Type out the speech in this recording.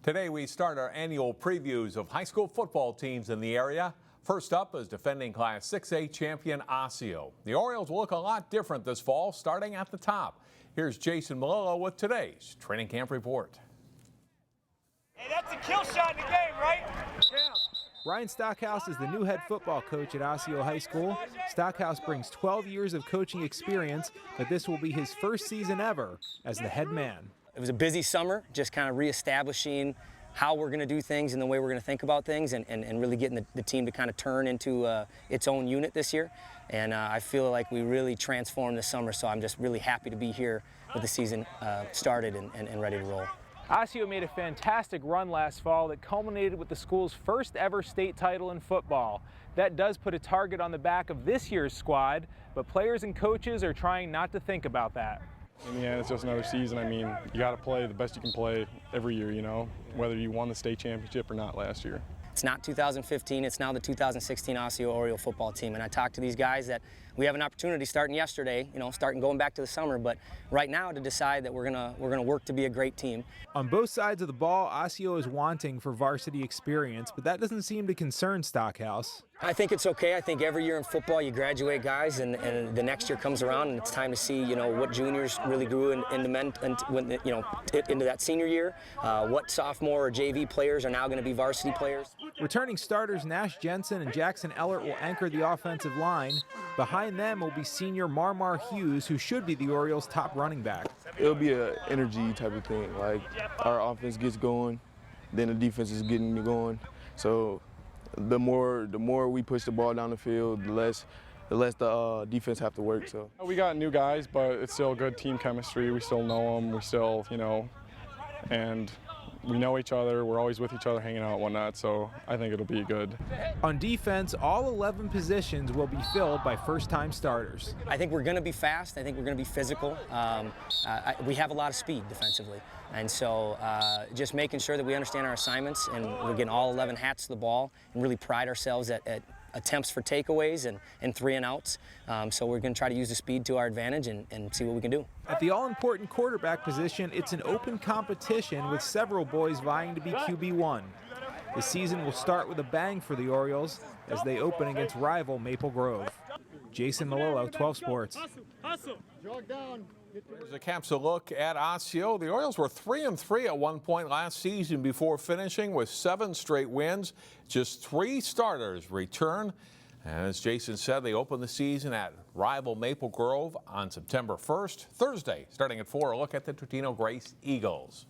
Today we start our annual previews of high school football teams in the area. First up is defending Class 6A champion Osseo. The Orioles will look a lot different this fall, starting at the top. Here's Jason Malillo with today's training camp report. Hey, that's a kill shot in the game, right? Yeah. Ryan Stockhaus is the new head football coach at Osseo High School. Stockhaus brings 12 years of coaching experience, but this will be his first season ever as the head man. It was a busy summer, just kind of reestablishing how we're going to do things and the way we're going to think about things, and really getting the team to kind of turn into its own unit this year. And I feel like we really transformed this summer, so I'm just really happy to be here with the season started and ready to roll. Osseo made a fantastic run last fall that culminated with the school's first ever state title in football. That does put a target on the back of this year's squad, but players and coaches are trying not to think about that. In the end, it's just another season. I mean, you got to play the best you can play every year, you know, whether you won the state championship or not last year. It's not 2015, it's now the 2016 Osseo Orioles football team. And I talked to these guys that we have an opportunity starting yesterday, you know, starting going back to the summer, but right now to decide that we're gonna work to be a great team. On both sides of the ball, Osseo is wanting for varsity experience, but that doesn't seem to concern Stockhaus. I think it's okay. I think every year in football you graduate guys, and the next year comes around and it's time to see, you know, what juniors really grew into men, and when, you know, into that senior year. What sophomore or JV players are now going to be varsity players. Returning starters Nash, Jensen, and Jackson Ehlert will anchor the offensive line. Behind them will be senior MarMar Hughes, who should be the Orioles' top running back. It'll be an energy type of thing. Like, our offense gets going, then the defense is getting going. So the more we push the ball down the field, the less the defense have to work. So We got new guys, but it's still good team chemistry. We still know them. We still, you know, and we know each other. We're always with each other, hanging out and whatnot, so I think it'll be good. On defense, all 11 positions will be filled by first-time starters. I think we're going to be fast. I think we're going to be physical. We have a lot of speed defensively, and so just making sure that we understand our assignments and we're getting all 11 hats to the ball and really pride ourselves at attempts for takeaways and 3 and outs. So we're going to try to use the speed to our advantage and see what we can do. At the all-important quarterback position, it's an open competition with several boys vying to be QB1. The season will start with a bang for the Orioles as they open against rival Maple Grove. Jason Malillo, 12 Sports. There's a capsule look at Osseo. The Orioles were 3-3 at one point last season before finishing with 7 straight wins. Just 3 starters return. And as Jason said, they open the season at rival Maple Grove on September 1st, Thursday, starting at 4. A look at the Totino Grace Eagles.